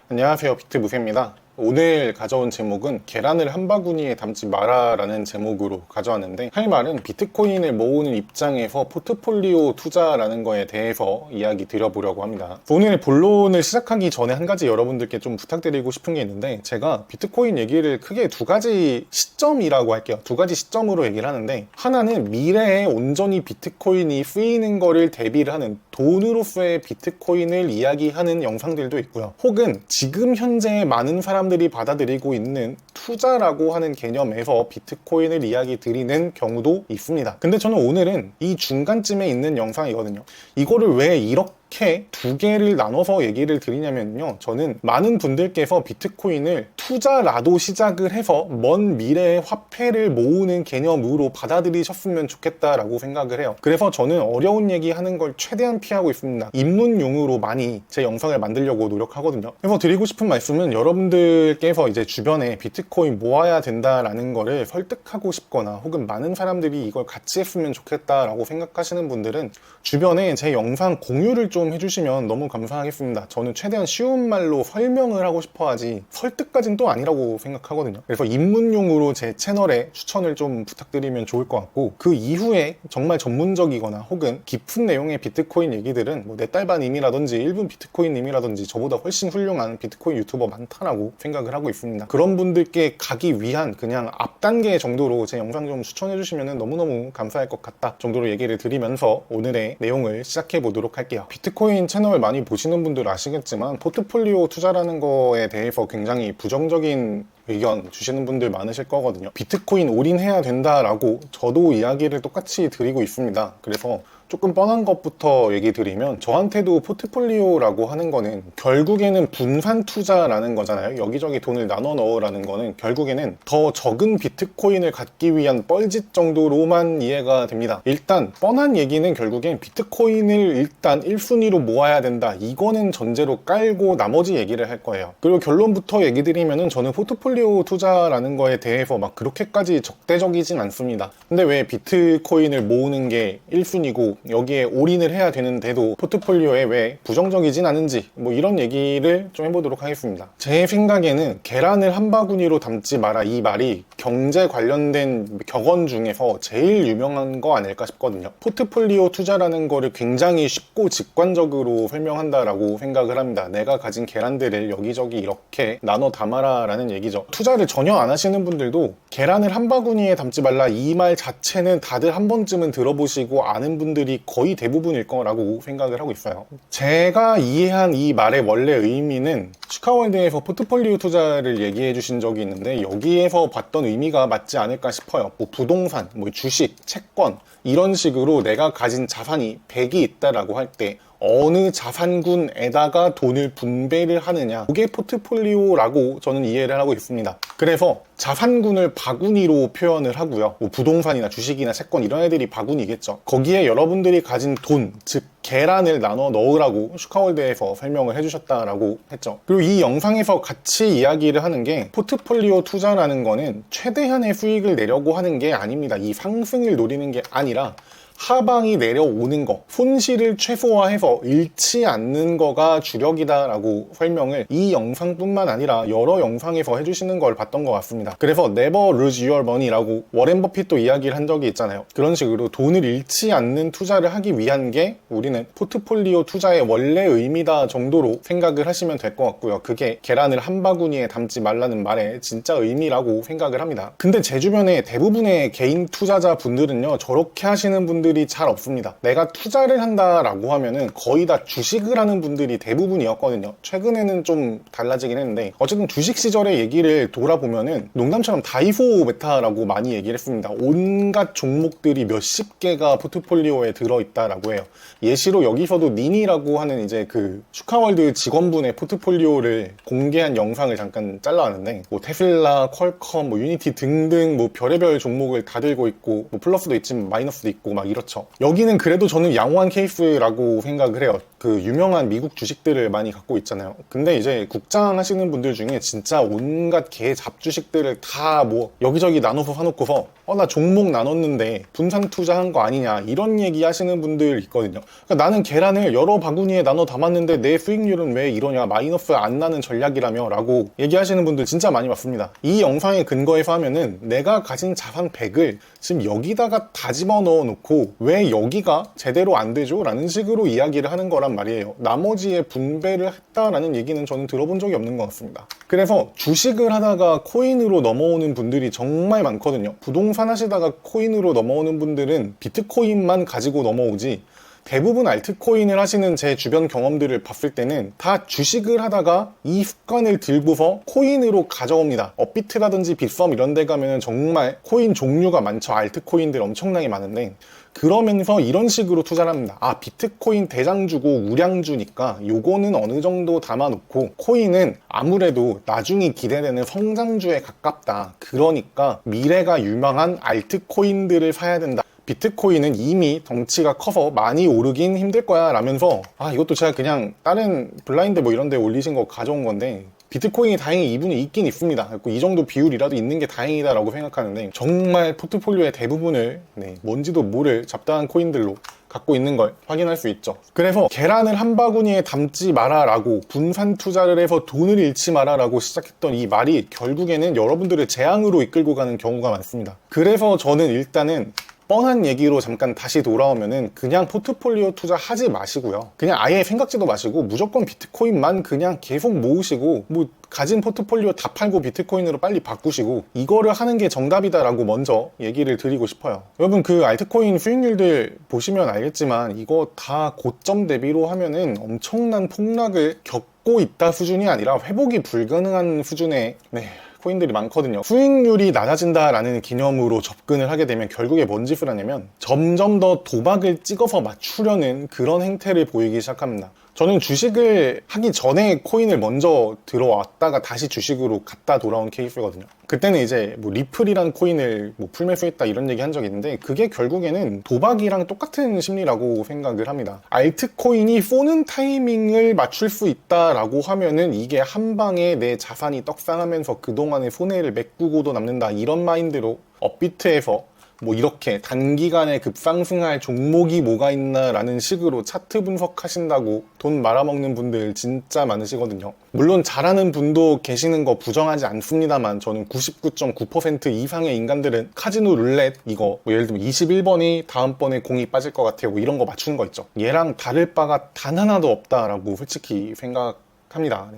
안녕하세요, 비트무세입니다. 오늘 가져온 제목은 계란을 한 바구니에 담지 마라 라는 제목으로 가져왔는데, 할 말은 비트코인을 모으는 입장에서 포트폴리오 투자라는 거에 대해서 이야기 드려보려고 합니다. 오늘 본론을 시작하기 전에 한 가지 여러분들께 좀 부탁드리고 싶은 게 있는데, 제가 비트코인 얘기를 크게 두 가지 시점이라고 할게요. 두 가지 시점으로 얘기를 하는데, 하나는 미래에 온전히 비트코인이 쓰이는 거를 대비를 하는 돈으로서의 비트코인을 이야기하는 영상들도 있고요. 혹은 지금 현재 많은 사람들이 받아들이고 있는 투자라고 하는 개념에서 비트코인을 이야기 드리는 경우도 있습니다. 근데 저는 오늘은 이 중간쯤에 있는 영상이거든요. 이거를 왜 이렇게 두 개를 나눠서 얘기를 드리냐면요, 저는 많은 분들께서 비트코인을 투자라도 시작을 해서 먼 미래의 화폐를 모으는 개념으로 받아들이셨으면 좋겠다라고 생각을 해요. 그래서 저는 어려운 얘기 하는 걸 최대한 피하고 있습니다. 입문용으로 많이 제 영상을 만들려고 노력하거든요. 그래서 드리고 싶은 말씀은, 여러분들께서 이제 주변에 비트코인 모아야 된다라는 거를 설득하고 싶거나 혹은 많은 사람들이 이걸 같이 했으면 좋겠다라고 생각하시는 분들은 주변에 제 영상 공유를 좀 해주시면 너무 감사하겠습니다. 저는 최대한 쉬운 말로 설명을 하고 싶어 하지 설득까지는 또 아니라고 생각하거든요. 그래서 입문용으로 제 채널에 추천을 좀 부탁드리면 좋을 것 같고, 그 이후에 정말 전문적이거나 혹은 깊은 내용의 비트코인 얘기들은 뭐 내딸바님이라든지 1분 비트코인님이라든지 저보다 훨씬 훌륭한 비트코인 유튜버 많다라고 생각을 하고 있습니다. 그런 분들께 가기 위한 그냥 앞단계 정도로 제 영상 좀 추천해 주시면 너무너무 감사할 것 같다 정도로 얘기를 드리면서 오늘의 내용을 시작해 보도록 할게요. 비트코인 채널 많이 보시는 분들 아시겠지만, 포트폴리오 투자라는 거에 대해서 굉장히 부정적인 의견 주시는 분들 많으실 거거든요. 비트코인 올인해야 된다라고 저도 이야기를 똑같이 드리고 있습니다. 그래서 조금 뻔한 것부터 얘기 드리면, 저한테도 포트폴리오라고 하는 거는 결국에는 분산 투자라는 거잖아요. 여기저기 돈을 나눠 넣으라는 거는 결국에는 더 적은 비트코인을 갖기 위한 뻘짓 정도로만 이해가 됩니다. 일단 뻔한 얘기는 결국엔 비트코인을 일단 1순위로 모아야 된다, 이거는 전제로 깔고 나머지 얘기를 할 거예요. 그리고 결론부터 얘기 드리면은, 저는 포트폴리오 투자라는 거에 대해서 막 그렇게까지 적대적이진 않습니다. 근데 왜 비트코인을 모으는 게 1순위고 여기에 올인을 해야 되는데도 포트폴리오에 왜 부정적이진 않은지, 뭐 이런 얘기를 좀 해보도록 하겠습니다. 제 생각에는 계란을 한 바구니로 담지 마라, 이 말이 경제 관련된 격언 중에서 제일 유명한 거 아닐까 싶거든요. 포트폴리오 투자라는 거를 굉장히 쉽고 직관적으로 설명한다라고 생각을 합니다. 내가 가진 계란들을 여기저기 이렇게 나눠 담아라 라는 얘기죠. 투자를 전혀 안 하시는 분들도 계란을 한 바구니에 담지 말라, 이 말 자체는 다들 한 번쯤은 들어보시고 아는 분들이 거의 대부분일 거라고 생각을 하고 있어요. 제가 이해한 이 말의 원래 의미는, 슈카월드에서 포트폴리오 투자를 얘기해 주신 적이 있는데, 여기에서 봤던 의미가 맞지 않을까 싶어요. 뭐 부동산, 뭐 주식, 채권, 이런 식으로 내가 가진 자산이 100이 있다라고 할 때 어느 자산군에다가 돈을 분배를 하느냐, 그게 포트폴리오라고 저는 이해를 하고 있습니다. 그래서 자산군을 바구니로 표현을 하고요. 뭐 부동산이나 주식이나 채권, 이런 애들이 바구니겠죠. 거기에 여러분들이 가진 돈, 즉 계란을 나눠 넣으라고 슈카월드에서 설명을 해주셨다라고 했죠. 그리고 이 영상에서 같이 이야기를 하는 게, 포트폴리오 투자라는 거는 최대한의 수익을 내려고 하는 게 아닙니다. 이 상승을 노리는 게 아니라 하방이 내려오는 거, 손실을 최소화해서 잃지 않는 거가 주력이다라고 설명을 이 영상뿐만 아니라 여러 영상에서 해주시는 걸 봤던 것 같습니다. 그래서 Never lose your money라고 워렌 버핏도 이야기를 한 적이 있잖아요. 그런 식으로 돈을 잃지 않는 투자를 하기 위한 게 우리는 포트폴리오 투자의 원래 의미다 정도로 생각을 하시면 될 것 같고요. 그게 계란을 한 바구니에 담지 말라는 말의 진짜 의미라고 생각을 합니다. 근데 제 주변에 대부분의 개인 투자자 분들은요, 저렇게 하시는 분들이 잘 없습니다. 내가 투자를 한다라고 하면은 거의 다 주식을 하는 분들이 대부분이었거든요. 최근에는 좀 달라지긴 했는데, 어쨌든 주식 시절의 얘기를 돌아보면은 농담처럼 다이소 메타라고 많이 얘기를 했습니다. 온갖 종목들이 몇십 개가 포트폴리오에 들어있다라고 해요. 예시로 여기서도 니니라고 하는 이제 그 슈카월드 직원분의 포트폴리오를 공개한 영상을 잠깐 잘라왔는데, 뭐 테슬라, 퀄컴, 뭐 유니티 등등 뭐 별의별 종목을 다 들고 있고, 뭐 플러스도 있지만 마이너스도 있고 막 이렇죠. 여기는 그래도 저는 양호한 케이스라고 생각을 해요. 그 유명한 미국 주식들을 많이 갖고 있잖아요. 근데 이제 국장 하시는 분들 중에 진짜 온갖 개 잡주식들을 다 뭐 여기저기 나눠서 사놓고서 나 종목 나눴는데 분산 투자한 거 아니냐 이런 얘기 하시는 분들 있거든요. 그러니까 나는 계란을 여러 바구니에 나눠 담았는데 내 수익률은 왜 이러냐, 마이너스 안 나는 전략이라며 라고 얘기하시는 분들 진짜 많이 봤습니다. 이 영상의 근거에서 하면은 내가 가진 자산 100을 지금 여기다가 다 집어넣어 놓고 왜 여기가 제대로 안 되죠? 라는 식으로 이야기를 하는 거란 말이에요. 나머지에 분배를 했다라는 얘기는 저는 들어본 적이 없는 것 같습니다. 그래서 주식을 하다가 코인으로 넘어오는 분들이 정말 많거든요. 부동산 하시다가 코인으로 넘어오는 분들은 비트코인만 가지고 넘어오지, 대부분 알트코인을 하시는 제 주변 경험들을 봤을 때는 다 주식을 하다가 이 습관을 들고서 코인으로 가져옵니다. 업비트라든지 빗썸 이런 데 가면 정말 코인 종류가 많죠. 알트코인들 엄청나게 많은데, 그러면서 이런 식으로 투자를 합니다. 비트코인 대장주고 우량주니까 요거는 어느 정도 담아놓고 코인은 아무래도 나중에 기대되는 성장주에 가깝다. 그러니까 미래가 유망한 알트코인들을 사야 된다. 비트코인은 이미 덩치가 커서 많이 오르긴 힘들 거야 라면서, 이것도 제가 그냥 다른 블라인드 뭐 이런 데 올리신 거 가져온 건데, 비트코인이 다행히 이분이 있긴 있습니다. 이 정도 비율이라도 있는 게 다행이다 라고 생각하는데, 정말 포트폴리오의 대부분을 뭔지도 모를 잡다한 코인들로 갖고 있는 걸 확인할 수 있죠. 그래서 계란을 한 바구니에 담지 마라 라고, 분산 투자를 해서 돈을 잃지 마라 라고 시작했던 이 말이 결국에는 여러분들을 재앙으로 이끌고 가는 경우가 많습니다. 그래서 저는 일단은 뻔한 얘기로 잠깐 다시 돌아오면은 그냥 포트폴리오 투자 하지 마시고요. 그냥 아예 생각지도 마시고 무조건 비트코인만 그냥 계속 모으시고, 뭐 가진 포트폴리오 다 팔고 비트코인으로 빨리 바꾸시고, 이거를 하는 게 정답이다라고 먼저 얘기를 드리고 싶어요. 여러분, 그 알트코인 수익률들 보시면 알겠지만 이거 다 고점 대비로 하면은 엄청난 폭락을 겪고 있다 수준이 아니라 회복이 불가능한 수준의 코인들이 많거든요. 수익률이 낮아진다라는 개념으로 접근을 하게 되면 결국에 뭔 짓을 하냐면 점점 더 도박을 찍어서 맞추려는 그런 행태를 보이기 시작합니다. 저는 주식을 하기 전에 코인을 먼저 들어왔다가 다시 주식으로 갔다 돌아온 케이스거든요. 그때는 이제 뭐 리플이란 코인을 뭐 풀매수했다 이런 얘기 한 적이 있는데, 그게 결국에는 도박이랑 똑같은 심리라고 생각을 합니다. 알트코인이 쏘는 타이밍을 맞출 수 있다라고 하면은 이게 한 방에 내 자산이 떡상하면서 그동안의 손해를 메꾸고도 남는다, 이런 마인드로 업비트에서 뭐 이렇게 단기간에 급상승할 종목이 뭐가 있나 라는 식으로 차트 분석하신다고 돈 말아먹는 분들 진짜 많으시거든요. 물론 잘하는 분도 계시는 거 부정하지 않습니다만, 저는 99.9% 이상의 인간들은 카지노 룰렛 이거 뭐 예를 들면 21번이 다음번에 공이 빠질 것 같아요, 뭐 이런 거 맞추는 거 있죠. 얘랑 다를 바가 단 하나도 없다라고 솔직히 생각합니다.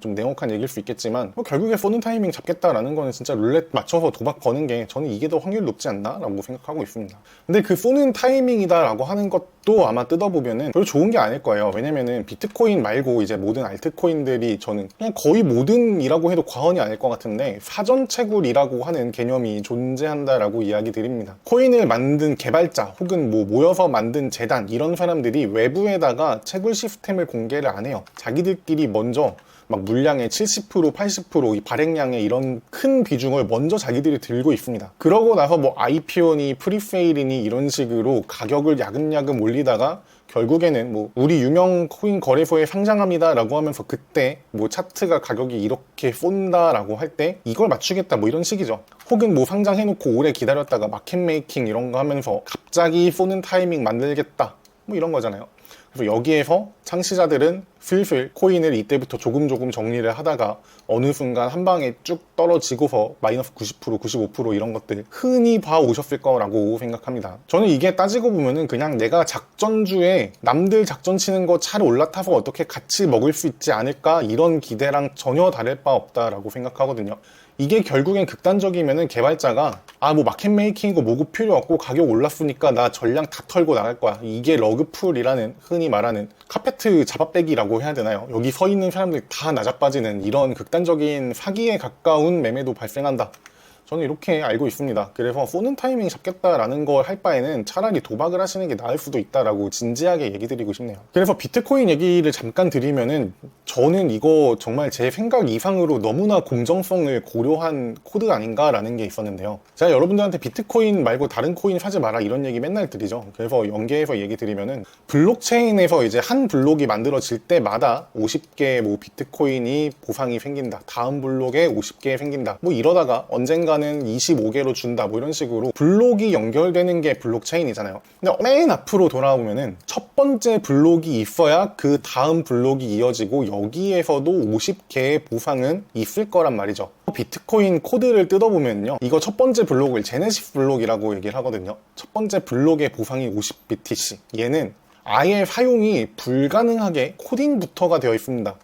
좀 냉혹한 얘기일 수 있겠지만 결국에 쏘는 타이밍 잡겠다라는 거는 진짜 룰렛 맞춰서 도박 거는 게, 저는 이게 더 확률 높지 않나 라고 생각하고 있습니다. 근데 그 쏘는 타이밍이다 라고 하는 것도 아마 뜯어보면은 별로 좋은 게 아닐 거예요. 왜냐면은 비트코인 말고 이제 모든 알트코인들이 저는 그냥 거의 모든이라고 해도 과언이 아닐 것 같은데 사전채굴이라고 하는 개념이 존재한다라고 이야기 드립니다. 코인을 만든 개발자 혹은 뭐 모여서 만든 재단 이런 사람들이 외부에다가 채굴 시스템을 공개를 안 해요. 자기들끼리 먼저 막 물량의 70%, 80% 이 발행량의 이런 큰 비중을 먼저 자기들이 들고 있습니다. 그러고 나서 뭐 IPO니 프리세일이니 이런 식으로 가격을 야금야금 올리다가 결국에는 뭐 우리 유명 코인 거래소에 상장합니다 라고 하면서 그때 뭐 차트가 가격이 이렇게 쏜다라고 할 때 이걸 맞추겠다 뭐 이런 식이죠. 혹은 뭐 상장해놓고 오래 기다렸다가 마켓 메이킹 이런 거 하면서 갑자기 쏘는 타이밍 만들겠다 뭐 이런 거잖아요. 그래서 여기에서 창시자들은 슬슬 코인을 이때부터 조금 정리를 하다가 어느 순간 한 방에 쭉 떨어지고서 마이너스 90%, 95% 이런 것들 흔히 봐오셨을 거라고 생각합니다. 저는 이게 따지고 보면은 그냥 내가 작전주에 남들 작전 치는 거 잘 올라타서 어떻게 같이 먹을 수 있지 않을까, 이런 기대랑 전혀 다를 바 없다라고 생각하거든요. 이게 결국엔 극단적이면은 개발자가 뭐 마켓 메이킹이고 뭐고 필요 없고 가격 올랐으니까 나 전량 다 털고 나갈 거야, 이게 러그풀이라는 흔히 말하는 카페트 잡아빼기라고 해야 되나요? 여기 서 있는 사람들 다 나자빠지는 이런 극단적인 사기에 가까운 매매도 발생한다 저는 이렇게 알고 있습니다. 그래서 쏘는 타이밍 잡겠다라는 걸 할 바에는 차라리 도박을 하시는 게 나을 수도 있다라고 진지하게 얘기 드리고 싶네요. 그래서 비트코인 얘기를 잠깐 드리면은 저는 이거 정말 제 생각 이상으로 너무나 공정성을 고려한 코드 아닌가라는 게 있었는데요. 제가 여러분들한테 비트코인 말고 다른 코인 사지 마라 이런 얘기 맨날 드리죠. 그래서 연계해서 얘기 드리면은 블록체인에서 이제 한 블록이 만들어질 때마다 50개 뭐 비트코인이 보상이 생긴다. 다음 블록에 50개 생긴다. 뭐 이러다가 언젠가는 25개로 준다. 뭐 이런 식으로 블록이 연결되는 게 블록체인이잖아요. 근데 맨 앞으로 돌아오면은 첫 번째 블록이 있어야 그 다음 블록이 이어지고 여기에서도 50개의 보상은 있을 거란 말이죠. 비트코인 코드를 뜯어보면요. 이거 첫 번째 블록을 제네시스 블록이라고 얘기를 하거든요. 첫 번째 블록의 보상이 50BTC. 얘는 아예 사용이 불가능하게 코딩부터가 되어 있습니다.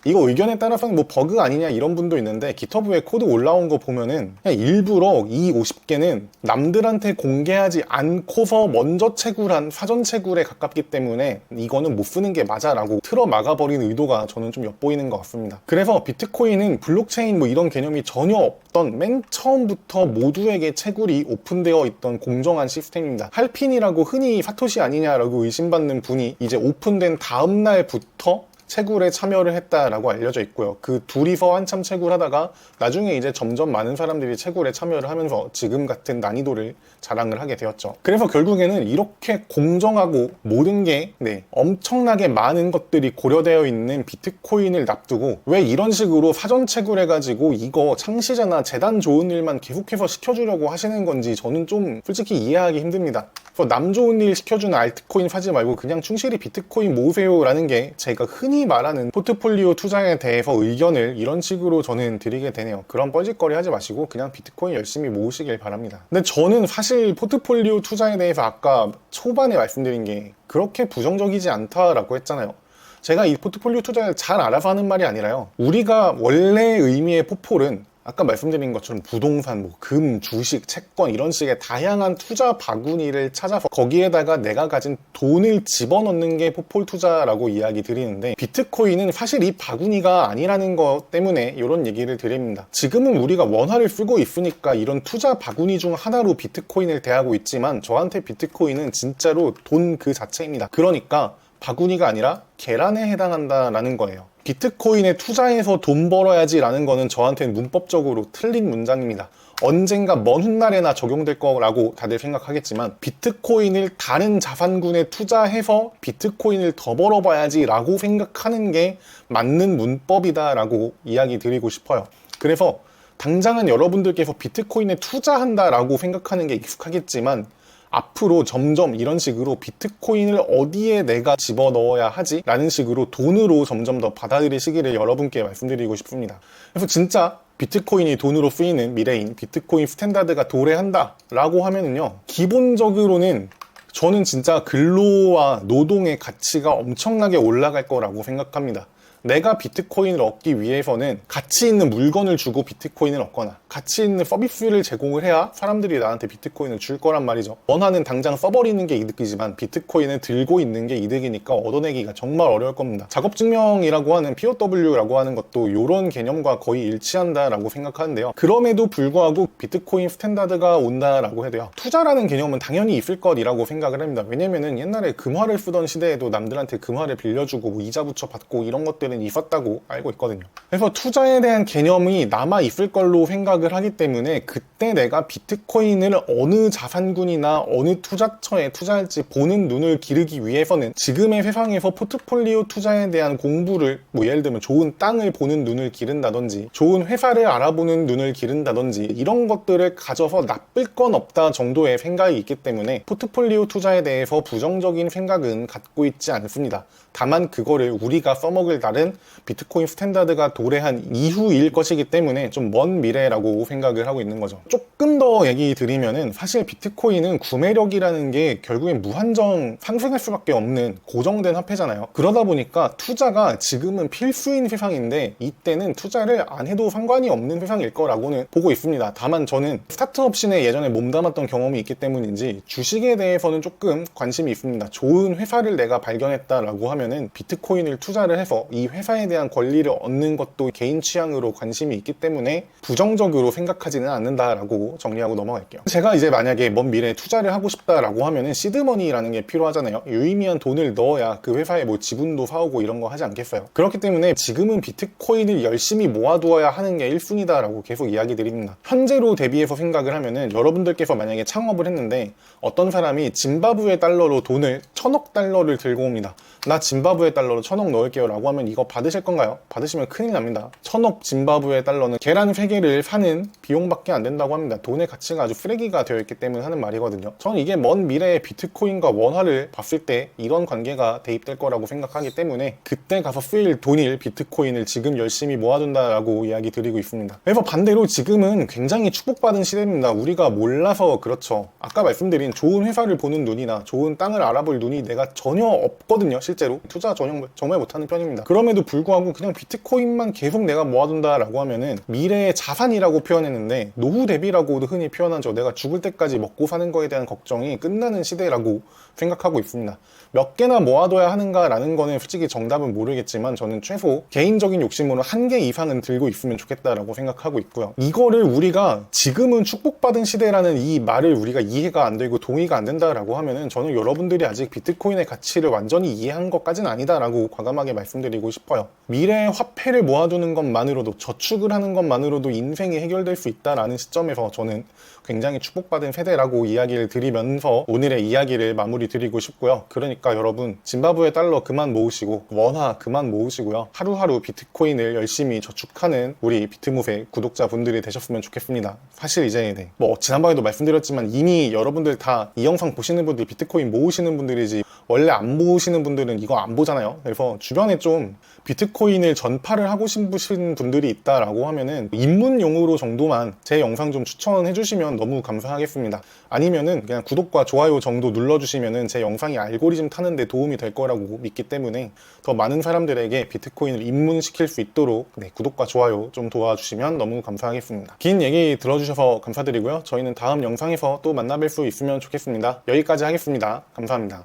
이거 의견에 따라서는 뭐 버그 아니냐 이런 분도 있는데 기터브에 코드 올라온 거 보면은 그냥 일부러 이 50개는 남들한테 공개하지 않고서 먼저 채굴한 사전 채굴에 가깝기 때문에 이거는 못 쓰는 게 맞아 라고 틀어 막아버린 의도가 저는 좀 엿보이는 것 같습니다. 그래서 비트코인은 블록체인 뭐 이런 개념이 전혀 없던 맨 처음부터 모두에게 채굴이 오픈되어 있던 공정한 시스템입니다. 할핀이라고 흔히 사토시 아니냐라고 의심받는 분이 이제 오픈된 다음 날부터 채굴에 참여를 했다라고 알려져 있고요. 그 둘이서 한참 채굴하다가 나중에 이제 점점 많은 사람들이 채굴에 참여를 하면서 지금 같은 난이도를 자랑을 하게 되었죠. 그래서 결국에는 이렇게 공정하고 모든 게 엄청나게 많은 것들이 고려되어 있는 비트코인을 납두고 왜 이런 식으로 사전 채굴해가지고 이거 창시자나 재단 좋은 일만 계속해서 시켜주려고 하시는 건지 저는 좀 솔직히 이해하기 힘듭니다. 그래서 남 좋은 일 시켜주는 알트코인 사지 말고 그냥 충실히 비트코인 모으세요 라는 게 제가 흔히 말하는 포트폴리오 투자에 대해서 의견을 이런 식으로 저는 드리게 되네요. 그런 뻘짓거리 하지 마시고 그냥 비트코인 열심히 모으시길 바랍니다. 근데 저는 사실 포트폴리오 투자에 대해서 아까 초반에 말씀드린 게 그렇게 부정적이지 않다라고 했잖아요. 제가 이 포트폴리오 투자를 잘 알아서 하는 말이 아니라요. 우리가 원래 의미의 포폴은 아까 말씀드린 것처럼 부동산, 뭐 금, 주식, 채권 이런 식의 다양한 투자 바구니를 찾아서 거기에다가 내가 가진 돈을 집어넣는 게 포폴 투자라고 이야기 드리는데 비트코인은 사실 이 바구니가 아니라는 것 때문에 이런 얘기를 드립니다. 지금은 우리가 원화를 쓰고 있으니까 이런 투자 바구니 중 하나로 비트코인을 대하고 있지만 저한테 비트코인은 진짜로 돈 그 자체입니다. 그러니까 바구니가 아니라 계란에 해당한다라는 거예요. 비트코인에 투자해서 돈 벌어야지 라는 거는 저한테는 문법적으로 틀린 문장입니다. 언젠가 먼 훗날에나 적용될 거라고 다들 생각하겠지만 비트코인을 다른 자산군에 투자해서 비트코인을 더 벌어봐야지 라고 생각하는 게 맞는 문법이다 라고 이야기 드리고 싶어요. 그래서 당장은 여러분들께서 비트코인에 투자한다라고 생각하는 게 익숙하겠지만 앞으로 점점 이런 식으로 비트코인을 어디에 내가 집어넣어야 하지? 라는 식으로 돈으로 점점 더 받아들이시기를 여러분께 말씀드리고 싶습니다. 그래서 진짜 비트코인이 돈으로 쓰이는 미래인 비트코인 스탠다드가 도래한다 라고 하면은요, 기본적으로는 저는 진짜 근로와 노동의 가치가 엄청나게 올라갈 거라고 생각합니다. 내가 비트코인을 얻기 위해서는 가치 있는 물건을 주고 비트코인을 얻거나 가치 있는 서비스를 제공을 해야 사람들이 나한테 비트코인을 줄 거란 말이죠. 원화는 당장 써버리는 게 이득이지만 비트코인을 들고 있는 게 이득이니까 얻어내기가 정말 어려울 겁니다. 작업증명이라고 하는 POW라고 하는 것도 이런 개념과 거의 일치한다라고 생각하는데요. 그럼에도 불구하고 비트코인 스탠다드가 온다라고 해도요, 투자라는 개념은 당연히 있을 것이라고 생각을 합니다. 왜냐면은 옛날에 금화를 쓰던 시대에도 남들한테 금화를 빌려주고 뭐 이자 붙여 받고 이런 것들 있었다고 알고 있거든요. 그래서 투자에 대한 개념이 남아 있을 걸로 생각을 하기 때문에 그때 내가 비트코인을 어느 자산군이나 어느 투자처에 투자할지 보는 눈을 기르기 위해서는 지금의 세상에서 포트폴리오 투자에 대한 공부를 뭐 예를 들면 좋은 땅을 보는 눈을 기른다든지 좋은 회사를 알아보는 눈을 기른다든지 이런 것들을 가져서 나쁠 건 없다 정도의 생각이 있기 때문에 포트폴리오 투자에 대해서 부정적인 생각은 갖고 있지 않습니다. 다만 그거를 우리가 써먹을 날은 비트코인 스탠다드가 도래한 이후일 것이기 때문에 좀 먼 미래라고 생각을 하고 있는 거죠. 조금 더 얘기 드리면은 사실 비트코인은 구매력이라는 게 결국엔 무한정 상승할 수밖에 없는 고정된 화폐잖아요. 그러다 보니까 투자가 지금은 필수인 세상인데 이때는 투자를 안 해도 상관이 없는 세상일 거라고는 보고 있습니다. 다만 저는 스타트업 씬에 예전에 몸담았던 경험이 있기 때문인지 주식에 대해서는 조금 관심이 있습니다. 좋은 회사를 내가 발견했다라고 하면은 비트코인을 투자를 해서 이 회사에 대한 권리를 얻는 것도 개인 취향으로 관심이 있기 때문에 부정적으로 식으로 생각하지는 않는다라고 정리하고 넘어갈게요. 제가 이제 만약에 먼 미래에 투자를 하고 싶다라고 하면은 시드머니라는 게 필요하잖아요. 유의미한 돈을 넣어야 그 회사에 뭐 지분도 사오고 이런 거 하지 않겠어요. 그렇기 때문에 지금은 비트코인을 열심히 모아두어야 하는 게 1순위다라고 계속 이야기 드립니다. 현재로 대비해서 생각을 하면은 여러분들께서 만약에 창업을 했는데 어떤 사람이 짐바브웨 달러로 돈을 1000억 달러를 들고 옵니다. 나 짐바브웨 달러로 1000억 넣을게요 라고 하면 이거 받으실 건가요? 받으시면 큰일 납니다. 1000억 짐바브웨 달러는 계란 3개를 사는 비용밖에 안 된다고 합니다. 돈의 가치가 아주 쓰레기가 되어 있기 때문에 하는 말이거든요. 저는 이게 먼 미래에 비트코인과 원화를 봤을 때 이런 관계가 대입될 거라고 생각하기 때문에 그때 가서 쓰일 돈일 비트코인을 지금 열심히 모아둔다라고 이야기 드리고 있습니다. 그래서 반대로 지금은 굉장히 축복받은 시대입니다. 우리가 몰라서 그렇죠. 아까 말씀드린 좋은 회사를 보는 눈이나 좋은 땅을 알아볼 눈이 내가 전혀 없거든요. 실제로 투자 정말 못하는 편입니다. 그럼에도 불구하고 그냥 비트코인만 계속 내가 모아둔다라고 하면은 미래의 자산이라고 표현했는데 노후 대비라고도 흔히 표현하죠. 내가 죽을 때까지 먹고 사는 거에 대한 걱정이 끝나는 시대라고 생각하고 있습니다. 몇 개나 모아둬야 하는가라는 거는 솔직히 정답은 모르겠지만 저는 최소 개인적인 욕심으로 1개 이상은 들고 있으면 좋겠다라고 생각하고 있고요. 이거를 우리가 지금은 축복받은 시대라는 이 말을 우리가 이해가 안 되고 동의가 안 된다라고 하면은 저는 여러분들이 아직 비트코인의 가치를 완전히 이해한 것까지는 아니다라고 과감하게 말씀드리고 싶어요. 미래의 화폐를 모아두는 것만으로도 저축을 하는 것만으로도 인생이 해결될 수 있다라는 시점에서 저는 굉장히 축복받은 세대라고 이야기를 드리면서 오늘의 이야기를 마무리 드리고 싶고요. 그러니까 여러분 짐바브웨 달러 그만 모으시고 원화 그만 모으시고요. 하루하루 비트코인을 열심히 저축하는 우리 비트무새 구독자분들이 되셨으면 좋겠습니다. 사실 이제 뭐 지난번에도 말씀드렸지만 이미 여러분들 다 이 영상 보시는 분들 비트코인 모으시는 분들이지 원래 안 모으시는 분들은 이거 안 보잖아요. 그래서 주변에 좀 비트코인을 전파를 하고 싶으신 분들이 있다라고 하면은 입문용으로 정도만 제 영상 좀 추천해 주시면 너무 감사하겠습니다. 아니면은 그냥 구독과 좋아요 정도 눌러주시면은 제 영상이 알고리즘 타는데 도움이 될 거라고 믿기 때문에 더 많은 사람들에게 비트코인을 입문시킬 수 있도록 구독과 좋아요 좀 도와주시면 너무 감사하겠습니다. 긴 얘기 들어주셔서 감사드리고요. 저희는 다음 영상에서 또 만나뵐 수 있으면 좋겠습니다. 여기까지 하겠습니다. 감사합니다.